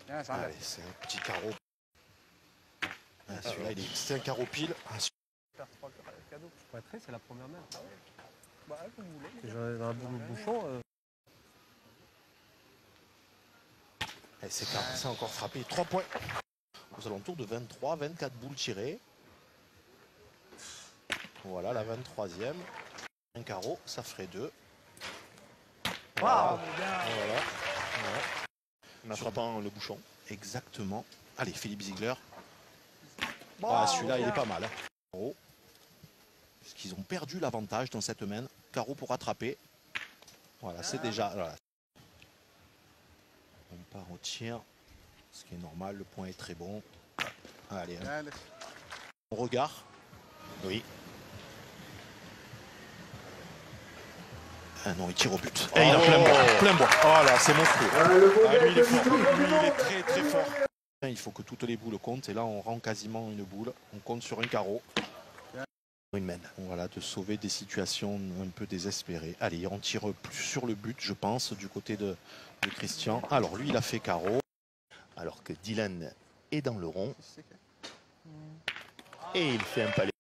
Allez, c'est un petit carreau. Celui-là, c'est un carreau pile. C'est la première main. J'ai un bouchon. C'est encore frappé. 3 points. Aux alentours de 23, 24 boules tirées. Voilà la 23e. Un carreau, ça ferait 2. Voilà. Voilà. En attrapant le bouchon. Exactement. Allez, Philippe Ziegler. Celui-là, il est pas mal. Carreau. Parce qu'ils ont perdu l'avantage dans cette main. Carreau pour rattraper. Voilà, c'est déjà... Voilà. On part au tir. Ce qui est normal, le point est très bon. Allez, on regarde. Oui. Ah non, il tire au but. Et il a plein bois. Plein bois. Oh là, c'est monstrueux. Lui, il est fort. Lui, il est très très fort. Il faut que toutes les boules comptent. Et là, on rend quasiment une boule. On compte sur un carreau. Une main. Voilà, de sauver des situations un peu désespérées. Allez, on tire plus sur le but, je pense, du côté de Christian. Alors, lui, il a fait carreau. Alors que Dylan est dans le rond. Et il fait un palais.